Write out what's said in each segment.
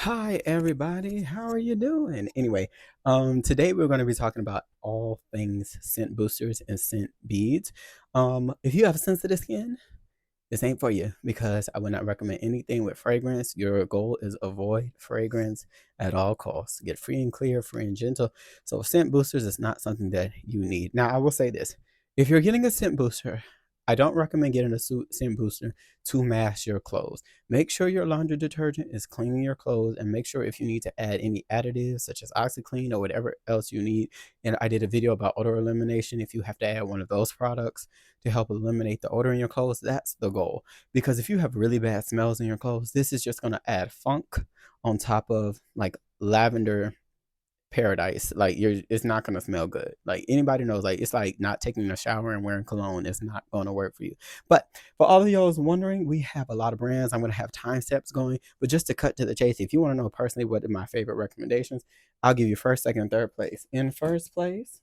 Hi everybody, how are you doing? Anyway, today we're going to be talking about all things scent boosters and scent beads. If you have sensitive skin, this ain't for you because I would not recommend anything with fragrance. Your goal is avoid fragrance at all costs. Get free and clear, free and gentle. So scent boosters is not something that you need. Now I will say this: if you're getting a scent booster, I don't recommend getting a scent booster to mask your clothes. Make sure your laundry detergent is cleaning your clothes, and make sure if you need to add any additives such as OxyClean or whatever else you need. And I did a video about odor elimination. If you have to add one of those products to help eliminate the odor in your clothes, that's the goal. Because if you have really bad smells in your clothes, this is just going to add funk on top of like lavender paradise. Like it's not going to smell good. Like anybody knows, like it's like not taking a shower and wearing cologne is not going to work for you. But for all of y'all wondering, we have a lot of brands. I'm going to have time steps going, but just to cut to the chase, if you want to know personally what are my favorite recommendations, I'll give you first, second, and third place. In first place,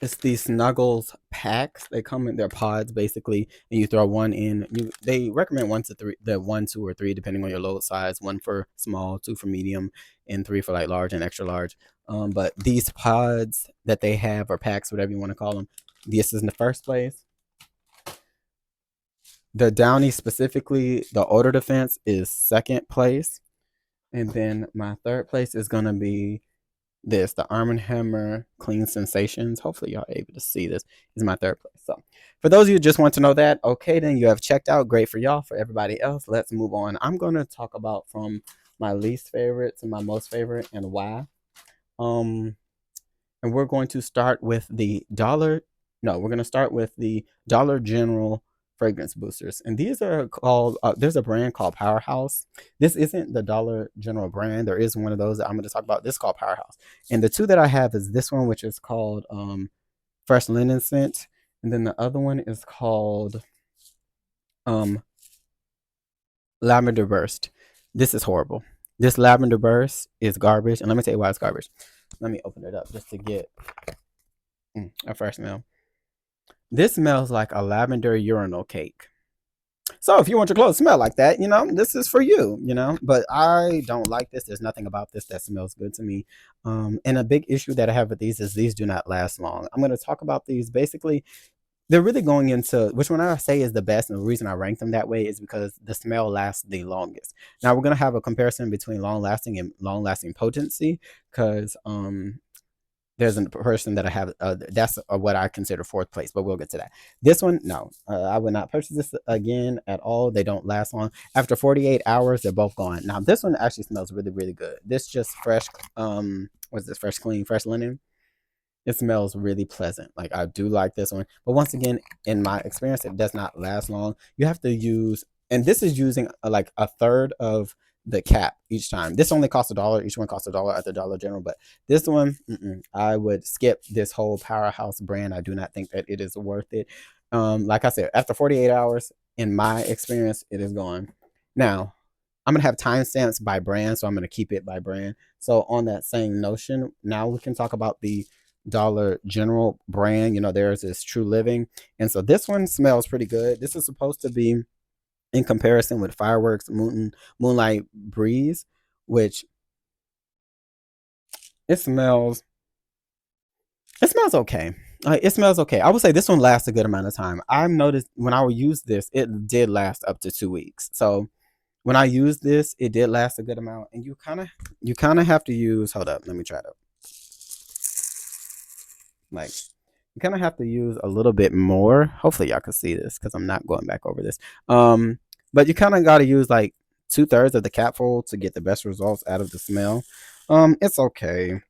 it's these Snuggles packs. They come in their pods basically, and you throw one in. They recommend 1 to 3, the 1, 2, or 3, depending on your load size. 1 for small, 2 for medium, and 3 for like large and extra large. But these pods that they have, or packs, whatever you want to call them, this is in the first place. The Downey specifically, the odor defense is second place, and then my third place is gonna be the Arm & Hammer Clean Sensations. Hopefully y'all are able to see this. Is my third place. So for those of you who just want to know that, okay, then you have checked out. Great for y'all. For everybody else, let's move on. I'm going to talk about from my least favorite to my most favorite and why. Um, and we're going to start with the we're going to start with the Dollar General fragrance boosters, and these are called there's a brand called Powerhouse. This isn't the Dollar General brand. There is one of those that I'm going to talk about. This is called Powerhouse, and the two that I have is this one, which is called Fresh Linen Scent, and then the other one is called um Lavender Burst. This is horrible. This Lavender Burst is garbage, and let me tell you why it's garbage. Let me open it up just to get a fresh smell. This smells like a lavender urinal cake. So if you want your clothes to smell like that, this is for you, But I don't like this. There's nothing about this that smells good to me. And a big issue that I have with these is these do not last long. I'm going to talk about these. Basically, they're really going into which one I say is the best. And the reason I rank them that way is because the smell lasts the longest. Now, we're going to have a comparison between long lasting and long lasting potency because there's a person that I have that's what I consider fourth place, but we'll get to that. This one, no, I would not purchase this again at all. They don't last long. After 48 hours, they're both gone. Now this one actually smells really, really good. This just fresh, what's this? Fresh, clean, fresh linen. It smells really pleasant. Like I do like this one, but once again, in my experience, it does not last long. You have to use, and this is using like a third of the cap each time. This only costs $1. Each one costs $1 at the Dollar General, but this one, I would skip this whole Powerhouse brand. I do not think that it is worth it. Like I said, after 48 hours, in my experience, it is gone. Now, I'm gonna have timestamps by brand, so I'm gonna keep it by brand. So on that same notion, now we can talk about the Dollar General brand. Theirs is True Living, and so this one smells pretty good. This is supposed to be in comparison with Fireworks Moonlight Breeze, which it smells okay. It smells okay. I would say this one lasts a good amount of time. I've noticed when I would use this, it did last up to 2 weeks. So when I used this, it did last a good amount. And you kind of have to use. Hold up, let me try to like. You kind of have to use a little bit more. Hopefully y'all can see this because I'm not going back over this. But you kind of got to use like 2/3 of the capful to get the best results out of the smell. It's okay.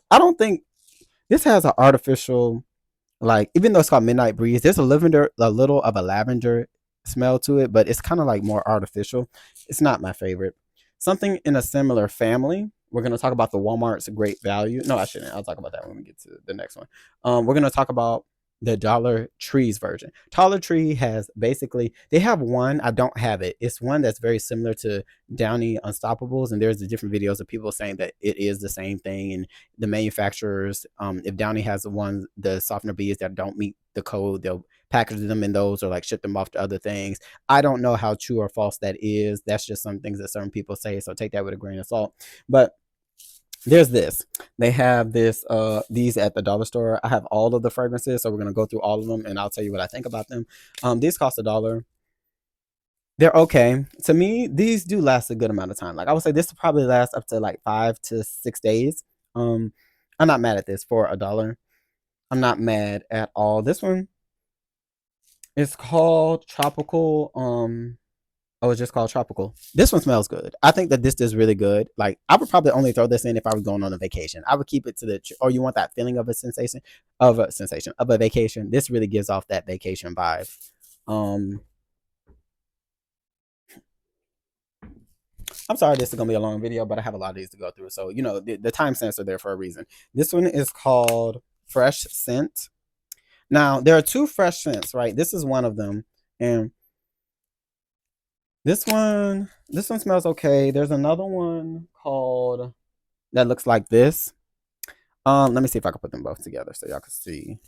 I don't think this has an artificial, like, even though it's called Midnight Breeze, there's a little of a lavender smell to it, but it's kind of like more artificial. It's not my favorite. Something in a similar family. We're gonna talk about the Walmart's Great Value. No, I shouldn't. I'll talk about that when we get to the next one. We're gonna talk about the Dollar Tree's version. Dollar Tree has basically, they have one, I don't have it. It's one that's very similar to Downey Unstoppables, and there's the different videos of people saying that it is the same thing. And the manufacturers, if Downey has the ones, the softener beads that don't meet the code, they'll package them in those or like ship them off to other things. I don't know how true or false that is. That's just some things that certain people say, so take that with a grain of salt. But there's this. They have these at the dollar store. I have all of the fragrances, so we're gonna go through all of them, and I'll tell you what I think about them. These cost $1. They're okay. To me, these do last a good amount of time. Like I would say, this will probably last up to like 5 to 6 days. I'm not mad at this for $1. I'm not mad at all. This one is called Tropical. Oh, it's just called Tropical. This one smells good. I think that this is really good. Like, I would probably only throw this in if I was going on a vacation. I would keep it to the, or you want that feeling of a sensation of a vacation. This really gives off that vacation vibe. I'm sorry this is gonna be a long video, but I have a lot of these to go through. So, you know, the timestamps are there for a reason. This one is called Fresh Scent. Now, there are two fresh scents, right? This is one of them. And this one smells okay. There's another one called that looks like this. Let me see if I can put them both together so y'all can see.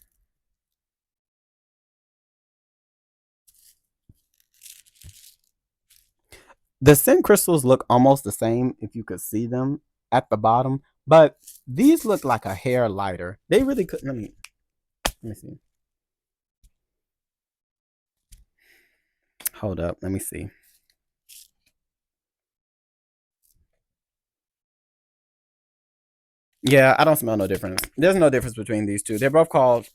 The scent crystals look almost the same if you could see them at the bottom, but these look like a hair lighter. They really could. Let me see. Hold up. Let me see. Yeah, I don't smell no difference. There's no difference between these two. They're both called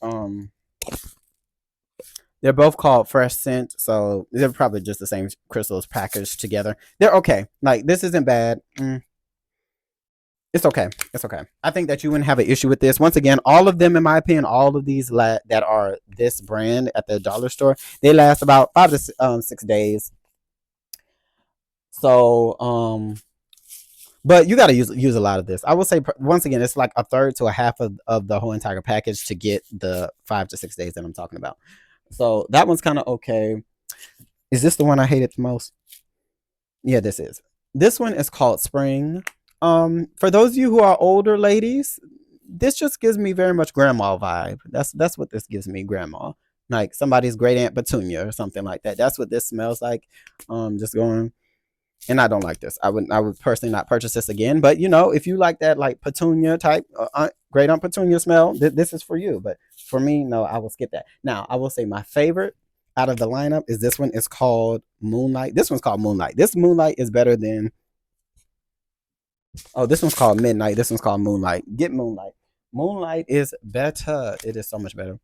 Fresh Scent, so they're probably just the same crystals packaged together. They're okay. Like, this isn't bad. It's okay. It's okay. I think that you wouldn't have an issue with this. Once again, all of them, in my opinion, all of these that are this brand at the dollar store, they last about 5 to 6 days. So, but you got to use a lot of this. I will say, once again, it's like a third to a half of the whole entire package to get the 5 to 6 days that I'm talking about. So that one's kind of okay. Is this the one I hated the most? Yeah, this is. This one is called Spring. For those of you who are older ladies, this just gives me very much grandma vibe. That's what this gives me, grandma. Like somebody's great aunt Petunia or something like that. That's what this smells like. Just going. And I don't like this. I would personally not purchase this again. But you know, if you like that like Petunia type, great aunt Petunia smell, this is for you. But for me, no, I will skip that. Now, I will say my favorite out of the lineup is this one. It's called Moonlight. This one's called Moonlight. This Moonlight is better than. Oh, this one's called Midnight. This one's called Moonlight. Get Moonlight. Moonlight is better. It is so much better.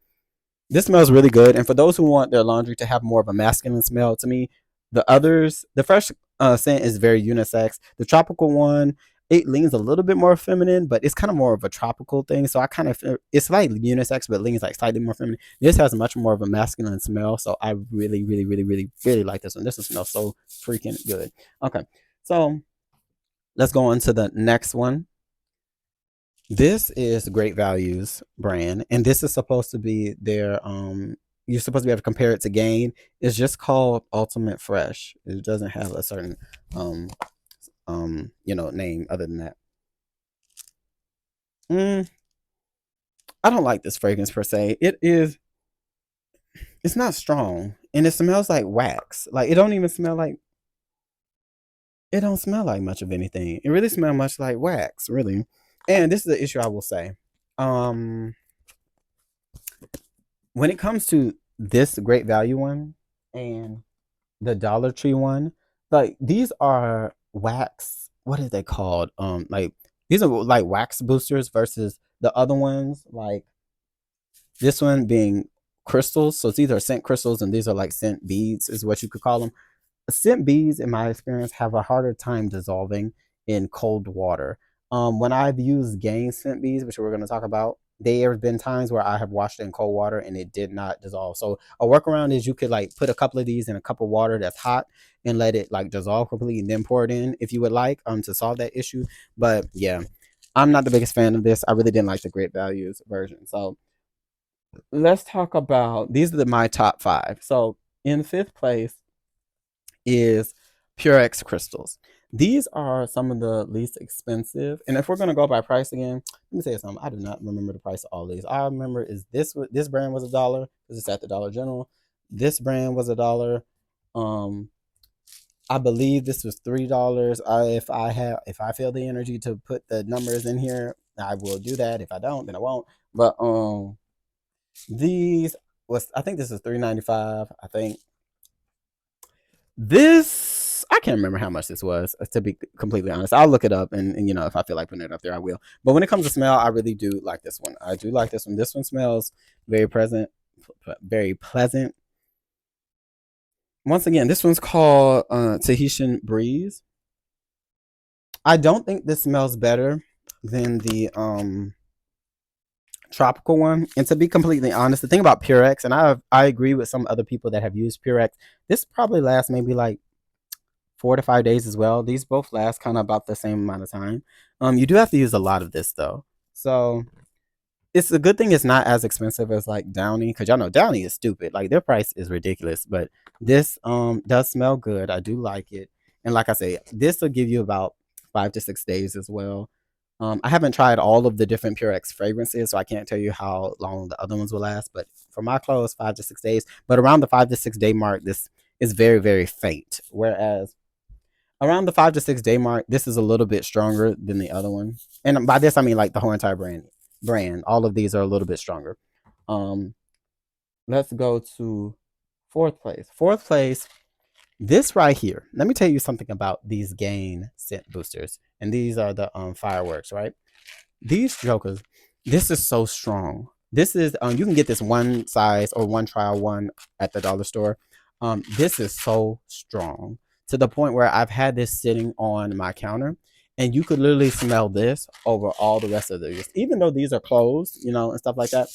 This smells really good. And for those who want their laundry to have more of a masculine smell, to me, the others, the fresh scent is very unisex. The tropical one, it leans a little bit more feminine, but it's kind of more of a tropical thing. So I kind of, it's slightly unisex, but leans like slightly more feminine. This has much more of a masculine smell. So I really, really, really, really, really like this one. This one smells so freaking good. Okay. So let's go on to the next one. This is Great Values brand, and this is supposed to be their you're supposed to be able to compare it to Gain. It's just called Ultimate Fresh. It doesn't have a certain name other than that. I don't like this fragrance per se. It's not strong, and it smells like wax. Like it don't smell like much of anything. It really smells much like wax, really. And this is the issue I will say. When it comes to this Great Value one and the Dollar Tree one, like these are wax. What is they called? Like these are like wax boosters versus the other ones. Like this one being crystals. So these are scent crystals, and these are like scent beads, is what you could call them. Scent beads, in my experience, have a harder time dissolving in cold water. When I've used Gain scent beads, which we're going to talk about, there have been times where I have washed it in cold water and it did not dissolve. So a workaround is you could like put a couple of these in a cup of water that's hot and let it like dissolve completely, and then pour it in if you would like to solve that issue. But yeah, I'm not the biggest fan of this. I really didn't like the Great Values version. So let's talk about these are my top 5. So in 5th place is Purex crystals. These are some of the least expensive. And if we're gonna go by price again, let me say something. I do not remember the price of all these. I remember is this brand was $1 because it's at the Dollar General. This brand was $1. Um, I believe this was $3. If I feel the energy to put the numbers in here, I will do that. If I don't, then I won't. But these was I think this is $3.95. I think this I can't remember how much this was, to be completely honest. I'll look it up and if I feel like putting it up there, I will. But when it comes to smell, I really do like this one. I do like this one. This one smells very present, very pleasant. Once again, this one's called Tahitian Breeze. I don't think this smells better than the tropical one. And to be completely honest, the thing about Purex, and I agree with some other people that have used Purex, this probably lasts maybe like 4 to 5 days as well. These both last kind of about the same amount of time. You do have to use a lot of this though. So it's a good thing it's not as expensive as like Downey, because y'all know Downey is stupid. Like their price is ridiculous. But this does smell good. I do like it. And like I say, this will give you about 5 to 6 days as well. I haven't tried all of the different Purex fragrances, so I can't tell you how long the other ones will last. But for my clothes, 5 to 6 days. But around the 5 to 6 day mark, this is very, very faint. Whereas around the 5 to 6 day mark, this is a little bit stronger than the other one. And by this I mean like the whole entire brand. All of these are a little bit stronger. Um, let's go to 4th place. 4th place, this right here. Let me tell you something about these gain scent boosters. And these are the fireworks, right? These jokers, this is so strong. This is you can get this one size or one trial one at the dollar store. This is so strong to the point where I've had this sitting on my counter, and you could literally smell this over all the rest of these. Even though these are closed, and stuff like that,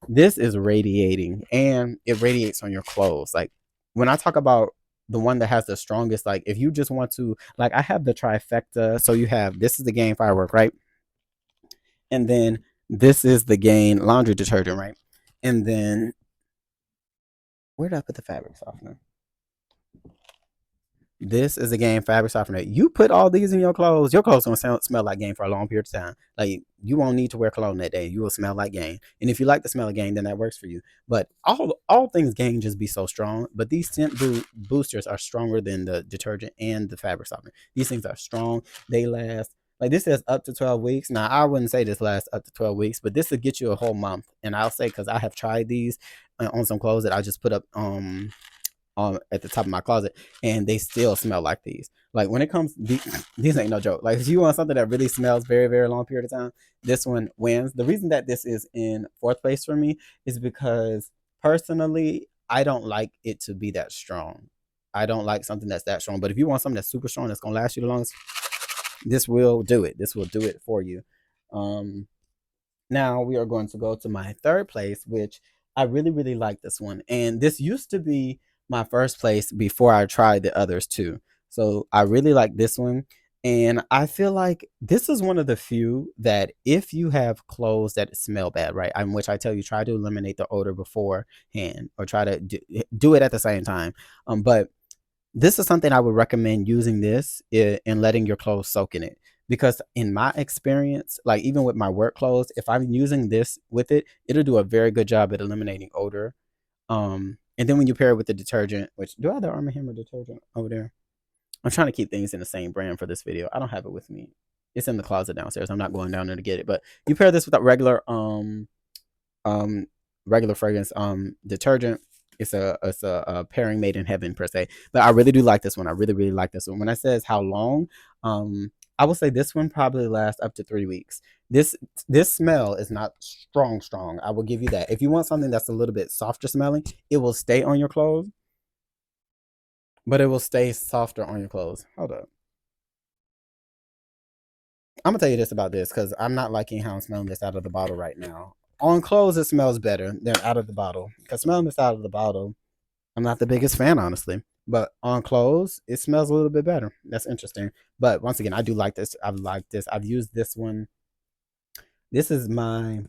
this is radiating, and it radiates on your clothes. Like when I talk about the one that has the strongest, like if you just want to, like I have the trifecta. So you have this is the Gain firework, right? And then this is the Gain laundry detergent, right? And then where did I put the fabric softener? This is a Gain fabric softener. You put all these in your clothes gonna smell like Gain for a long period of time. Like you won't need to wear cologne that day. You will smell like Gain. And if you like the smell of Gain, then that works for you. But all things Gain just be so strong. But these scent boosters are stronger than the detergent and the fabric softener. These things are strong. They last. Like this says up to 12 weeks. Now I wouldn't say this lasts up to 12 weeks, but this will get you a whole month. And I'll say because I have tried these on some clothes that I just put up on at the top of my closet, and they still smell like these. Like when it comes, these ain't no joke. Like if you want something that really smells very, very long period of time, this one wins. The reason that this is in 4th place for me is because personally, I don't like it to be that strong. I don't like something that's that strong. But if you want something that's super strong that's gonna last you the longest, this will do it. This will do it for you. Um, Now we are going to go to my 3rd place, which I really, really like this one. And this used to be my 1st place before I tried the others too. So I really like this one. And I feel like this is one of the few that if you have clothes that smell bad, right? Which I tell you, try to eliminate the odor beforehand or try to do it at the same time. But this is something I would recommend using this and letting your clothes soak in it. Because in my experience, like even with my work clothes, if I'm using this with it, it'll do a very good job at eliminating odor. And then when you pair it with the detergent, which do I have the Arm & Hammer detergent over there? I'm trying to keep things in the same brand for this video. I don't have it with me. It's in the closet downstairs. I'm not going down there to get it. But you pair this with a um regular fragrance detergent. It's a pairing made in heaven per se. But I really do like this one. I really, really like this one. When I says how long, I will say this one probably lasts up to 3 weeks. This smell is not strong. I will give you that. If you want something that's a little bit softer smelling, it will stay on your clothes, but it will stay softer on your clothes. Hold up. I'm gonna tell you this about this because I'm not liking how I'm smelling this out of the bottle right now. On clothes, it smells better than out of the bottle. Because smelling this out of the bottle, I'm not the biggest fan, honestly. But on clothes, it smells a little bit better. That's interesting. But once again, I do like this. I've liked this. I've used this one. This is my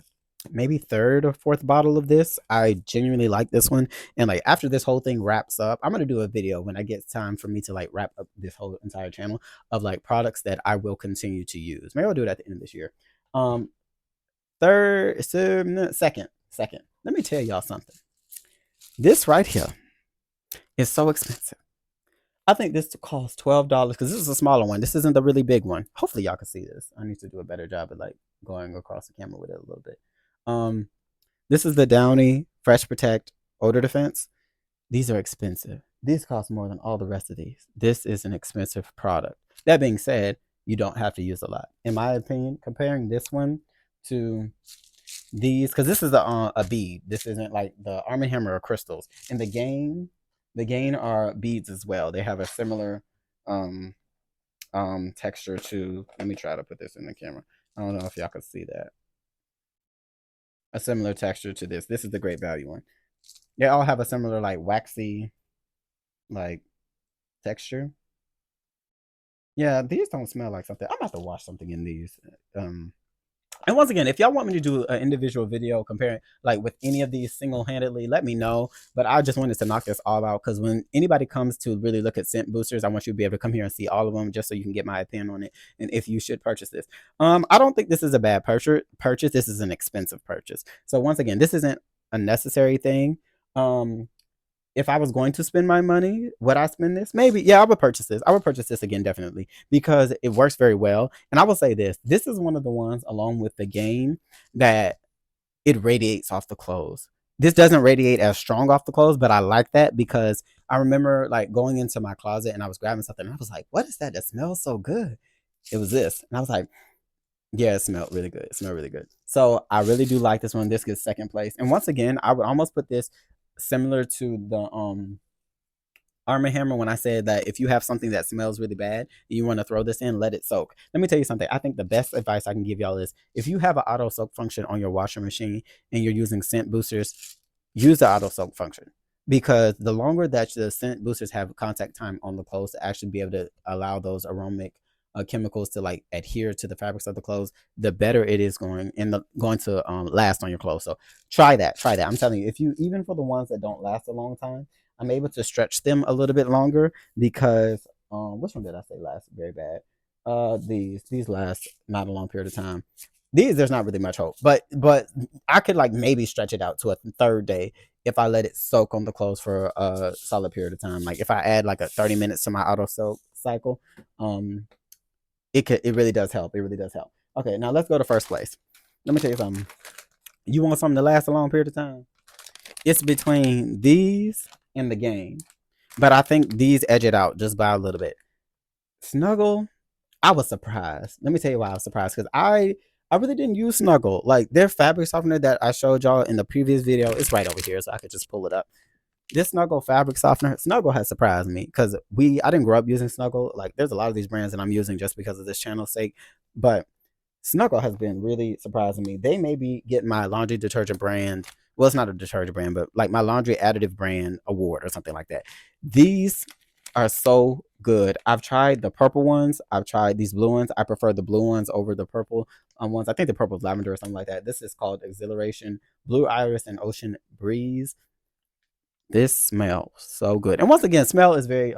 maybe third or fourth bottle of this. I genuinely like this one. And like after this whole thing wraps up, I'm gonna do a video when I get time for me to like wrap up this whole entire channel of like products that I will continue to use. Maybe I'll do it at the end of this year. Um, second. Let me tell y'all something. This right here is so expensive. I think this costs $12 because this is a smaller one. This isn't the really big one. Hopefully y'all can see this. I need to do a better job at like going across the camera with it a little bit. This is the Downey Fresh Protect Odor Defense. These are expensive. These cost more than all the rest of these. This is an expensive product. That being said, you don't have to use a lot. In my opinion, comparing this one to these, because this is a bead. This isn't like the Arm & Hammer or crystals. In the Gain are beads as well. They have a similar um texture to, let me try to put this in the camera. I don't know if y'all can see that. A similar texture to this. This is the Great Value one. They all have a similar like waxy like texture. Yeah, these don't smell like something. I'm gonna have to wash something in these. And once again, if y'all want me to do an individual video comparing like with any of these single-handedly, let me know. But I just wanted to knock this all out because when anybody comes to really look at scent boosters, I want you to be able to come here and see all of them just so you can get my opinion on it and if you should purchase this. I don't think this is a bad purchase. This is an expensive purchase. So once again, this isn't a necessary thing. If I was going to spend my money, would I spend this? Maybe. Yeah, I would purchase this. I would purchase this again, definitely, because it works very well. And I will say this. This is one of the ones, along with the Gain, that it radiates off the clothes. This doesn't radiate as strong off the clothes, but I like that because I remember like going into my closet and I was grabbing something and I was like, what is that? That smells so good. It was this. And I was like, yeah, it smelled really good. It smelled really good. So I really do like this one. This gets second place. And once again, I would almost put this similar to the Arm & Hammer when I said that if you have something that smells really bad and you want to throw this in, let it soak. Let me tell you something. I think the best advice I can give y'all is if you have an auto soak function on your washing machine and you're using scent boosters, use the auto soak function. Because the longer that the scent boosters have contact time on the clothes to actually be able to allow those aromatic chemicals to like adhere to the fabrics of the clothes, the better it is going to last on your clothes. So try that. I'm telling you, if you, even for the ones that don't last a long time, I'm able to stretch them a little bit longer because which one did I say last very bad? These last not a long period of time. These there's not really much hope, but I could like maybe stretch it out to a third day if I let it soak on the clothes for a solid period of time. Like if I add like a 30 minutes to my auto soak cycle, it really does help. It really does help. Okay, now let's go to first place. Let me tell you something. You want something to last a long period of time? It's between these and the Gain, but I think these edge it out just by a little bit. Snuggle, I was surprised. Let me tell you why I was surprised because I really didn't use Snuggle. Like their fabric softener that I showed y'all in the previous video, it's right over here, so I could just pull it up. This Snuggle fabric softener, Snuggle has surprised me because I didn't grow up using Snuggle. Like there's a lot of these brands that I'm using just because of this channel's sake, but Snuggle has been really surprising me. They may be getting my laundry detergent brand. Well, it's not a detergent brand, but like my laundry additive brand award or something like that. These are so good. I've tried the purple ones. I've tried these blue ones. I prefer the blue ones over the purple ones. I think the purple is lavender or something like that. This is called Exhilaration, Blue Iris, and Ocean Breeze. This smells so good. And once again, smell is very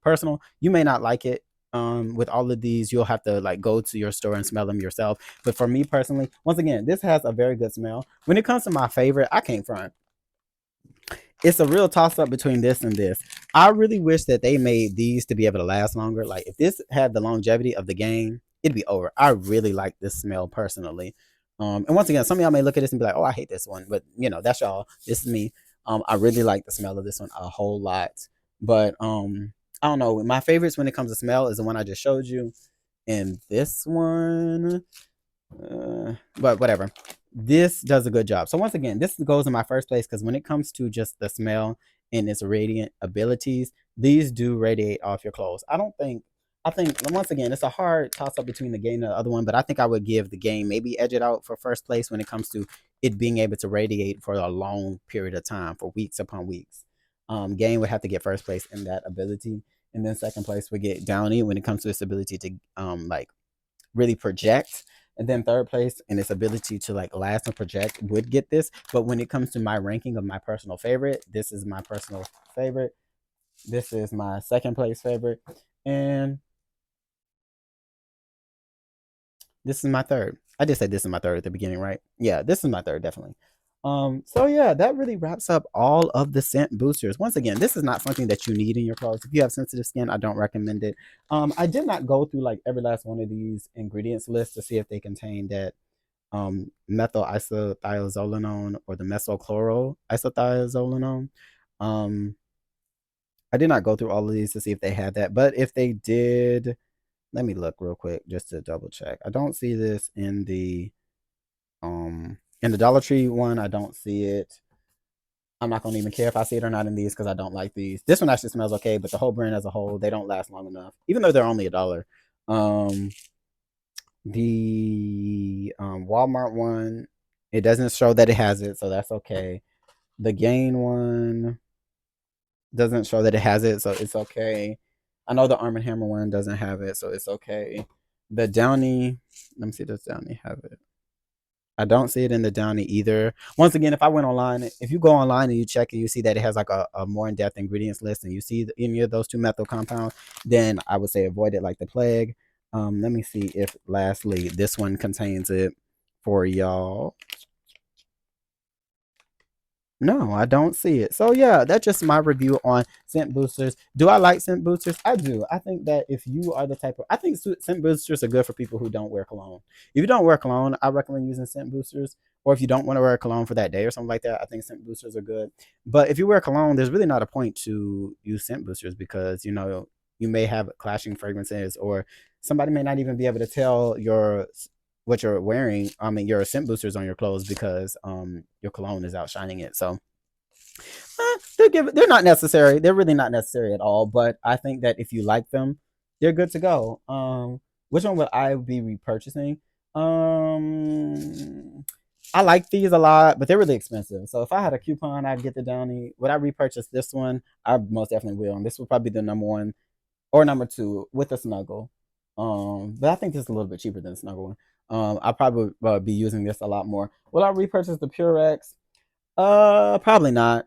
personal. You may not like it. With all of these, you'll have to like go to your store and smell them yourself. But for me personally, once again, this has a very good smell. When it comes to my favorite, I can't front. It's a real toss up between this and this. I really wish that they made these to be able to last longer. Like if this had the longevity of the Gain, it'd be over. I really like this smell personally. And once again, some of y'all may look at this and be like, "Oh, I hate this one," but you know, that's y'all. This is me. I really like the smell of this one a whole lot. But I don't know. My favorites when it comes to smell is the one I just showed you, and this one. But whatever. This does a good job. So once again, this goes in my first place because when it comes to just the smell and its radiant abilities, these do radiate off your clothes. I think once again, it's a hard toss up between the Gain and the other one, but I think I would give the Gain maybe edge it out for first place when it comes to it being able to radiate for a long period of time, for weeks upon weeks. Gain would have to get first place in that ability, and then second place would get Downey when it comes to its ability to like really project. And then third place in its ability to like last and project would get this. But when it comes to my ranking of my personal favorite, this is my personal favorite. This is my second place favorite. And this is my third. I did say this is my third at the beginning, right? Yeah, this is my third, definitely. So yeah, that really wraps up all of the scent boosters. Once again, this is not something that you need in your clothes. If you have sensitive skin, I don't recommend it. I did not go through like every last one of these ingredients lists to see if they contain that methyl isothiazolinone or the mesochloro isothiazolinone. Um, I did not go through all of these to see if they had that, but if they did, let me look real quick just to double check. I don't see this in the Dollar Tree one. I don't see it. I'm not gonna even care if I see it or not in these because I don't like these. This one actually smells okay, but the whole brand as a whole, they don't last long enough, even though they're only $1. The Walmart one, it doesn't show that it has it, so that's okay. The Gain one doesn't show that it has it, so it's okay. I know the Arm & Hammer one doesn't have it, so it's okay. The Downey, let me see, does Downey have it? I don't see it in the Downey either. Once again, if I went online, if you go online and you check and you see that it has like a more in-depth ingredients list and you see any of those two methyl compounds, then I would say avoid it like the plague. Let me see if lastly this one contains it for y'all. No, I don't see it. So yeah, that's just my review on scent boosters. Do I like scent boosters? I do. I think that if you are the type of, I think scent boosters are good for people who don't wear cologne. If you don't wear cologne, I recommend using scent boosters. Or if you don't want to wear cologne for that day or something like that, I think scent boosters are good. But if you wear cologne, there's really not a point to use scent boosters because you may have clashing fragrances, or somebody may not even be able to tell what you're wearing. I mean, your scent boosters on your clothes because your cologne is outshining it. So they're not necessary. They're really not necessary at all. But I think that if you like them, they're good to go. Which one would I be repurchasing? I like these a lot, but they're really expensive. So if I had a coupon, I'd get the Downey. Would I repurchase this one? I most definitely will. And this would probably be the number one or number two with the Snuggle. But I think this is a little bit cheaper than the Snuggle one. I'll probably be using this a lot more. Will I repurchase the Purex? Probably not.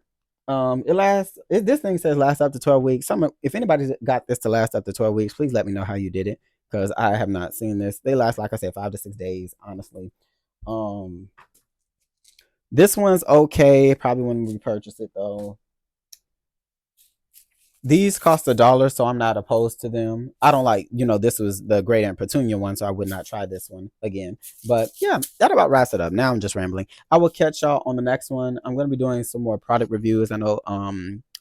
This thing says last up to 12 weeks. If anybody got this to last up to 12 weeks, please let me know how you did it because I have not seen this. They last, like I said, 5 to 6 days, honestly. Um, this one's okay. Probably wouldn't repurchase it though. These cost $1, so I'm not opposed to them. I don't like, this was the Great Aunt Petunia one, so I would not try this one again. But yeah, that about wraps it up. Now I'm just rambling. I will catch y'all on the next one. I'm going to be doing some more product reviews. I know,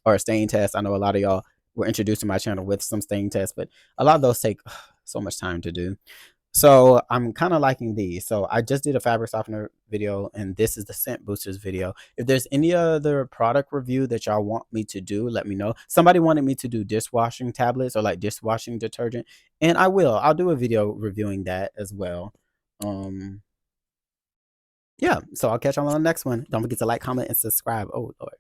or stain tests. I know a lot of y'all were introduced to my channel with some stain tests, but a lot of those take so much time to do. So I'm kind of liking these. So I just did a fabric softener video, and this is the scent boosters video. If there's any other product review that y'all want me to do, let me know. Somebody wanted me to do dishwashing tablets or like dishwashing detergent, and I'll do a video reviewing that as well. Yeah, so I'll catch y'all on the next one. Don't forget to like, comment, and subscribe. Oh Lord.